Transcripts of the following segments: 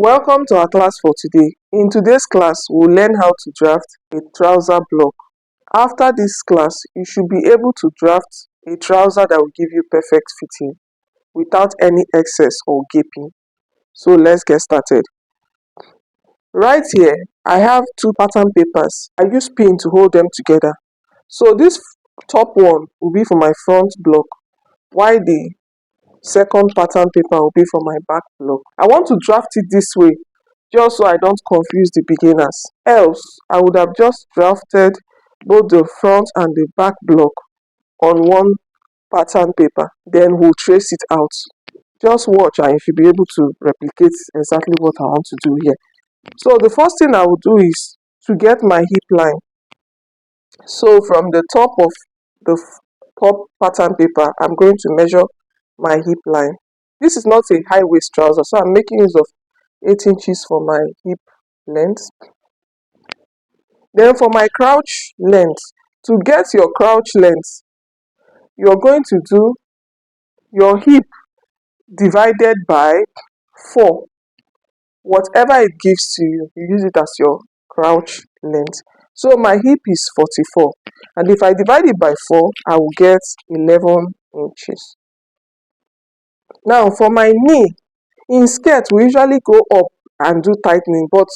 Welcome to our class for today. In today's class, we'll learn how to draft a trouser block. After this class, you should be able to draft a trouser that will give you perfect fitting without any excess or gaping. So let's get started. Right here, I have two pattern papers. I use pin to hold them together. So this top one will be for my front block, while the second pattern paper will be for my back block. I want to draft it this way just so I don't confuse the beginners. Else, I would have just drafted both the front and the back block on one pattern paper. Then we'll trace it out. Just watch and you should be able to replicate exactly what I want to do here. So the first thing I will do is to get my hip line. So from the top of the top pattern paper, I'm going to measure my hip line. This is not a high waist trouser, so I'm making use of 8 inches for my hip length. Then for my crouch length, to get your crouch length, you're going to do your hip divided by 4. Whatever it gives to you, you use it as your crouch length. So my hip is 44, and if I divide it by 4, I will get 11 inches. Now for my knee, in skirt we usually go up and do tightening, but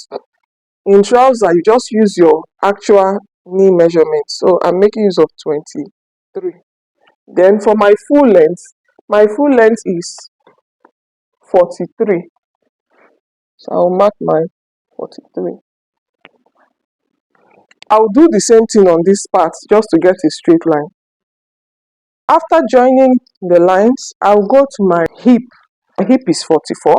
in trouser you just use your actual knee measurement. So I'm making use of 23. Then for my full length is 43. So I'll mark my 43. I'll do the same thing on this part just to get a straight line. After joining the lines, I'll go to my hip. My hip is 44.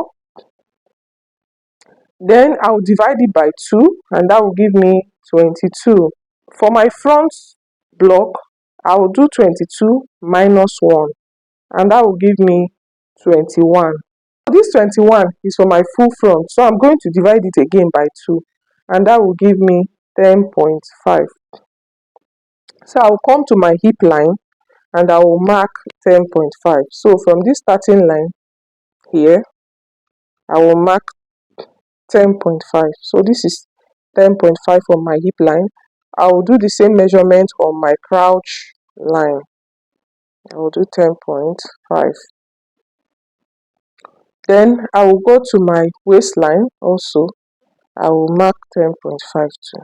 Then I'll divide it by 2, and that will give me 22. For my front block, I'll do 22 minus 1, and that will give me 21. This 21 is for my full front, so I'm going to divide it again by 2, and that will give me 10.5. So I'll come to my hip line and I will mark 10.5. So from this starting line here, I will mark 10.5. So this is 10.5 on my hip line. I will do the same measurement on my crouch line. I will do 10.5. Then I will go to my waistline also. I will mark 10.5 too.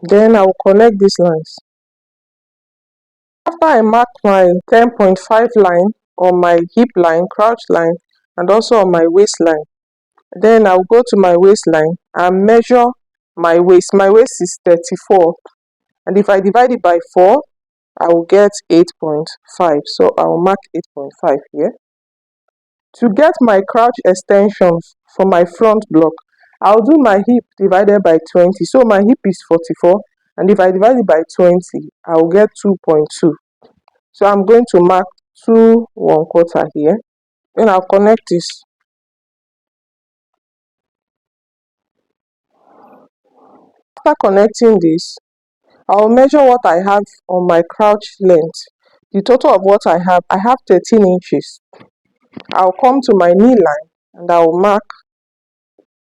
Then I will connect these lines. After I mark my 10.5 line on my hip line, crouch line, and also on my waistline, then I'll go to my waistline and measure my waist. My waist is 34, and if I divide it by 4, I will get 8.5. So I will mark 8.5 here. To get my crouch extensions for my front block, I'll do my hip divided by 20. So my hip is 44, and if I divide it by 20, I will get 2.2. So I'm going to mark 2 1/4 here. Then I'll connect this. After connecting this, I'll measure what I have on my crouch length. The total of what I have 13 inches. I'll come to my knee line and I'll mark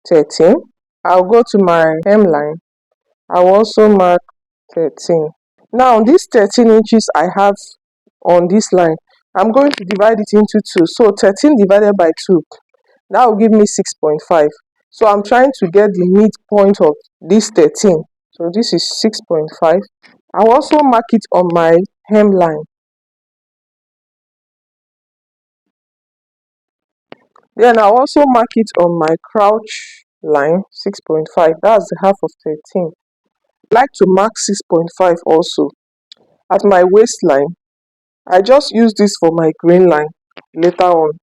13. I'll go to my hemline. I'll also mark 13. Now this 13 inches I have on this line, I'm going to divide it into 2. So 13 divided by 2, that will give me 6.5. So I'm trying to get the midpoint of this 13. So this is 6.5. I'll also mark it on my hemline. Then I'll also mark it on my crouch line, 6.5. That's the half of 13. I like to mark 6.5 also at my waistline. I just use this for my green line later on.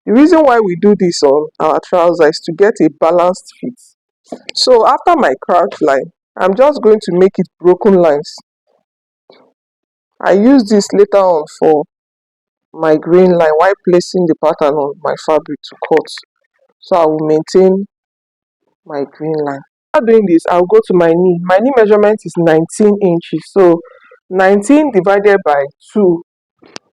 The reason why we do this on our trouser is to get a balanced fit. So after my crouch line, I'm just going to make it broken lines. I use this later on for my green line while placing the pattern on my fabric to cut. So I will maintain my green line. After doing this, I'll go to my knee. My knee measurement is 19 inches. So 19 divided by 2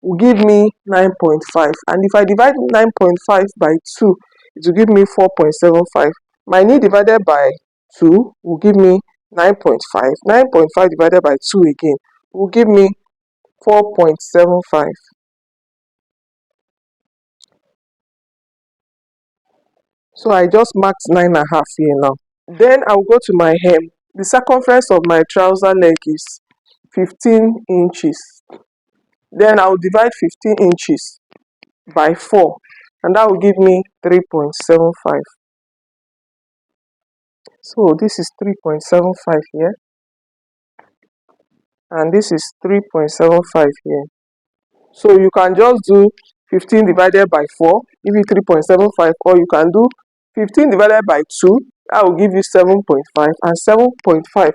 will give me 9.5, and if I divide 9.5 by 2, it will give me 4.75. My knee divided by 2 will give me 9.5. 9.5 divided by 2 again will give me 4.75. So I just marked 9.5 here now. Then I'll go to my hem. The circumference of my trouser leg is 15 inches. Then I'll divide 15 inches by 4, and that will give me 3.75. So this is 3.75 here, and this is 3.75 here. So you can just do 15 divided by 4, give you 3.75, or you can do 15 divided by 2, that will give you 7.5, and 7.5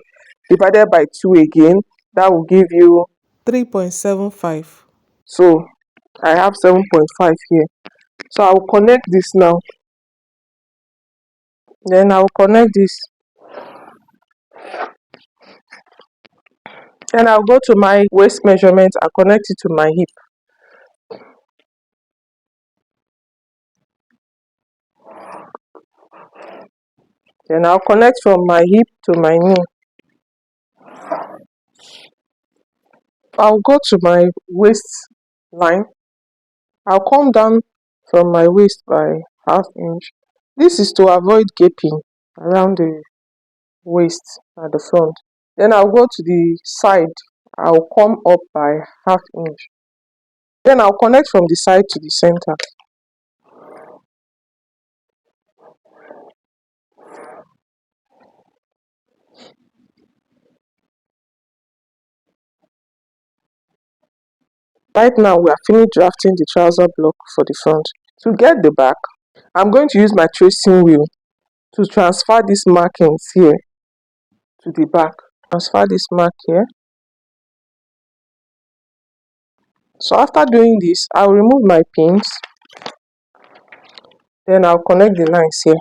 divided by 2 again, that will give you 3.75. So I have 7.5 here. So I will connect this now. Then I will connect this. Then I'll go to my waist measurement and connect it to my hip. Then I'll connect from my hip to my knee. I'll go to my waist line. I'll come down from my waist by half inch. This is to avoid gaping around the waist at the front. Then I'll go to the side. I'll come up by half inch. Then I'll connect from the side to the center. Right now we are finished drafting the trouser block for the front. To get the back, I'm going to use my tracing wheel to transfer these markings here to the back. Transfer this mark here. So after doing this, I'll remove my pins. Then I'll connect the lines here.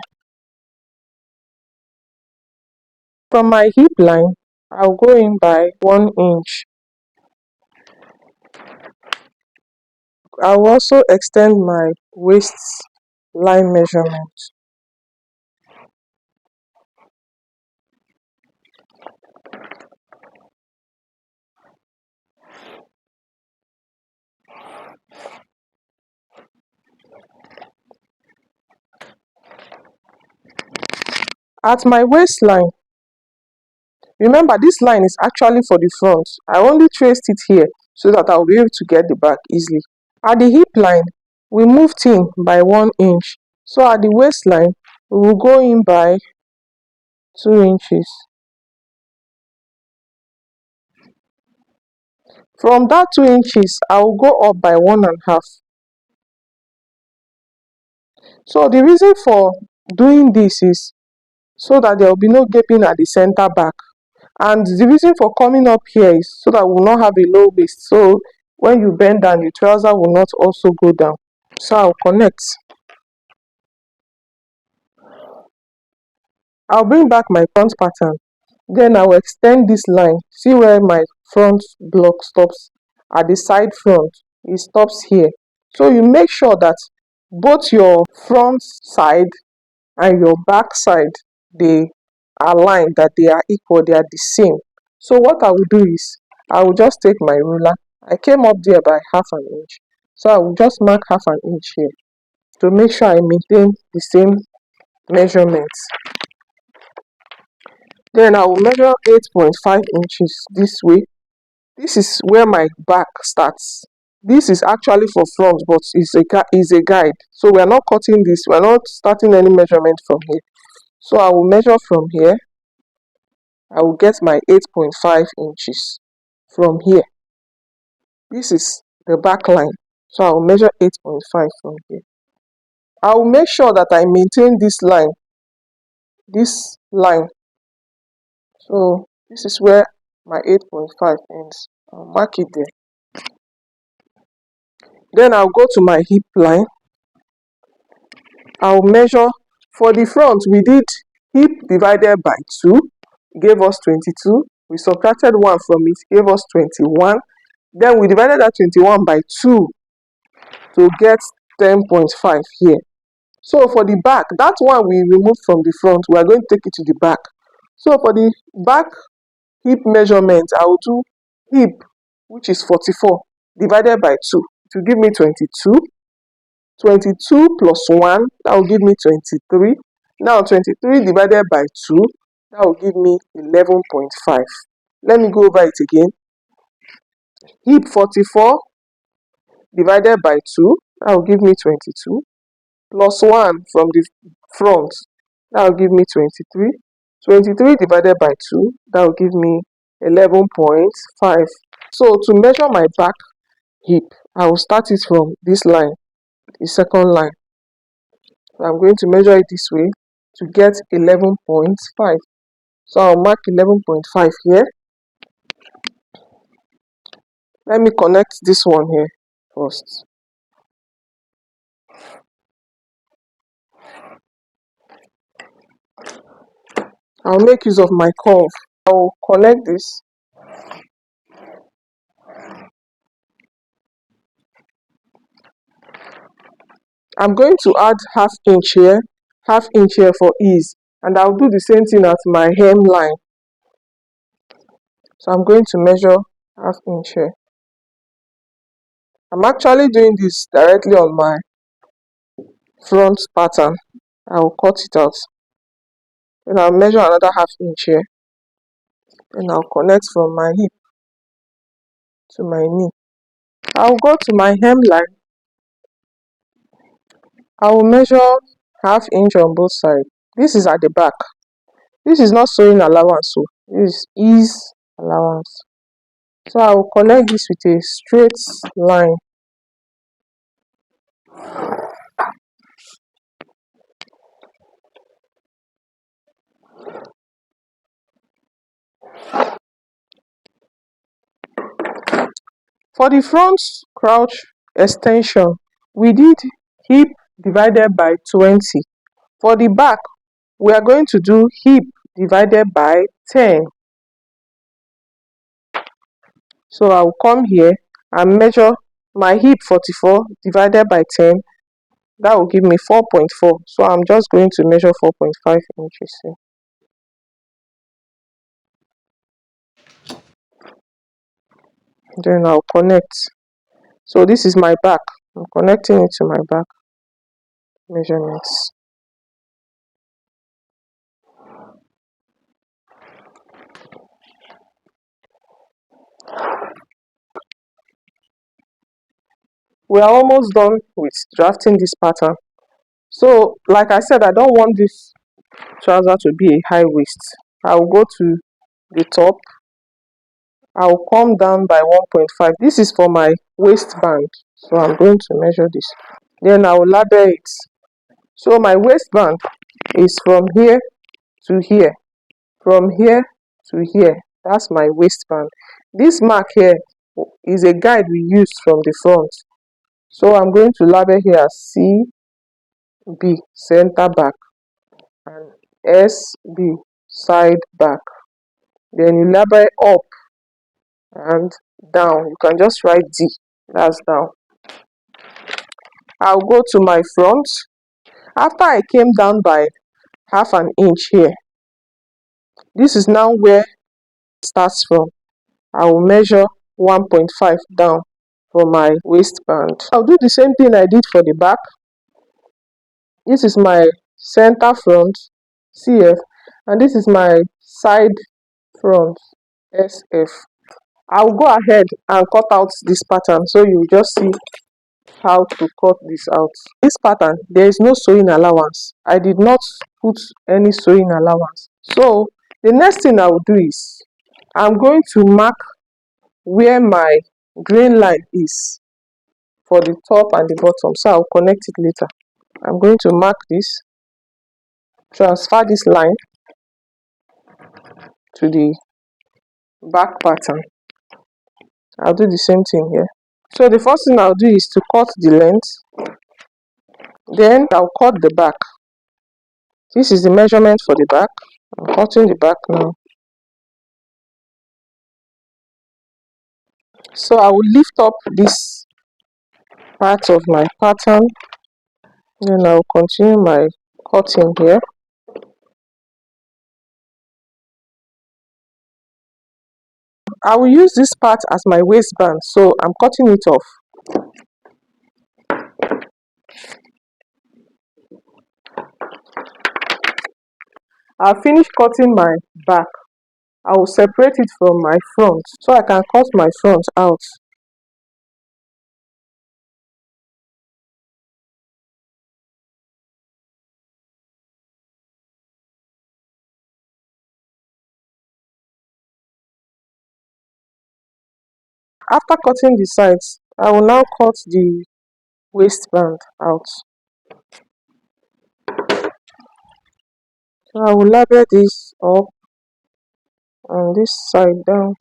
From my hip line, I'll go in by 1 inch. I'll also extend my waist line measurement. At my waistline, remember this line is actually for the front. I only traced it here so that I'll be able to get the back easily. At the hip line, we moved in by 1 inch. So at the waistline, we will go in by 2 inches. From that 2 inches, I will go up by 1.5. So the reason for doing this is so that there will be no gaping at the center back. And the reason for coming up here is so that we will not have a low waist. So when you bend down, the trouser will not also go down. So I'll connect. I'll bring back my front pattern. Then I'll extend this line. See where my front block stops? At the side front, it stops here. So you make sure that both your front side and your back side, they are aligned, that they are equal, they are the same. So what I will do is, I will just take my ruler. I came up there by half an inch. So I will just mark half an inch here to make sure I maintain the same measurements. Then I will measure 8.5 inches this way. This is where my back starts. This is actually for front, but is a guide. So we are not cutting this. We are not starting any measurement from here. So I will measure from here. I will get my 8.5 inches from here. This is the back line. So I will measure 8.5 from here. I will make sure that I maintain this line. This line. So this is where my 8.5 ends. I'll mark it there. Then I'll go to my hip line. I'll measure for the front. We did hip divided by 2, gave us 22. We subtracted 1 from it, gave us 21. Then we divided that 21 by 2 to get 10.5 here. So for the back, that one we removed from the front, we are going to take it to the back. So for the back hip measurement, I will do hip, which is 44, divided by 2 to give me 22. 22 plus 1, that will give me 23. Now 23 divided by 2, that will give me 11.5. Let me go over it again. Hip 44 divided by 2, that will give me 22. Plus 1 from the front, that will give me 23. 23 divided by 2, that will give me 11.5. So to measure my back hip, I will start it from this line, the second line. So I'm going to measure it this way to get 11.5. So I'll mark 11.5 here. Let me connect this one here first. I'll make use of my curve. I'll connect this. I'm going to add half inch here for ease, and I'll do the same thing at my hemline. So I'm going to measure half inch here. I'm actually doing this directly on my front pattern. I'll cut it out. Then I'll measure another half inch here. Then I'll connect from my hip to my knee. I'll go to my hemline. I will measure half inch on both sides. This is at the back. This is not sewing allowance, so this is allowance. So I will connect this with a straight line. For the front crouch extension, we did hip divided by 20. For the back, we are going to do hip divided by 10. So I will come here and measure my hip 44 divided by 10. That will give me 4.4. So I'm just going to measure 4.5 inches here. Then I'll connect. So this is my back. I'm connecting it to my back measurements. We are almost done with drafting this pattern. So like I said, I don't want this trouser to be a high waist. I will go to the top. I will come down by 1.5. This is for my waistband. So I'm going to measure this. Then I will label it. So my waistband is from here to here. From here to here. That's my waistband. This mark here is a guide we used from the front. So I'm going to label here as CB, center back, and SB, side back. Then you label up and down. You can just write D, that's down. I'll go to my front. After I came down by half an inch here, this is now where it starts from. I will measure 1.5 down for my waistband. I'll do the same thing I did for the back. This is my center front, CF, and this is my side front, SF. I'll go ahead and cut out this pattern so you just see how to cut this out. This pattern, there is no sewing allowance. I did not put any sewing allowance. So the next thing I will do is I'm going to mark where my green line is for the top and the bottom. So I'll connect it later. I'm going to mark this, transfer this line to the back pattern. I'll do the same thing here. So the first thing I'll do is to cut the length. Then I'll cut the back. This is the measurement for the back. I'm cutting the back now. So I will lift up this part of my pattern, then I will continue my cutting here. I will use this part as my waistband, so I'm cutting it off. I'll finish cutting my back. I will separate it from my front so I can cut my front out. After cutting the sides, I will now cut the waistband out. So I will label this up and this side down.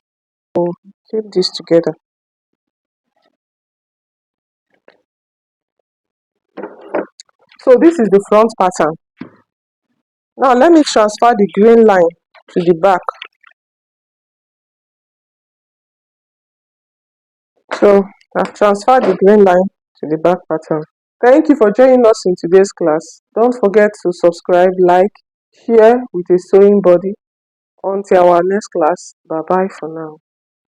So keep this together. So this is the front pattern. Now let me transfer the green line to the back. So I've transferred the green line to the back pattern. Thank you for joining us in today's class. Don't forget to subscribe, like, share with a sewing body. Until our next class, bye bye for now.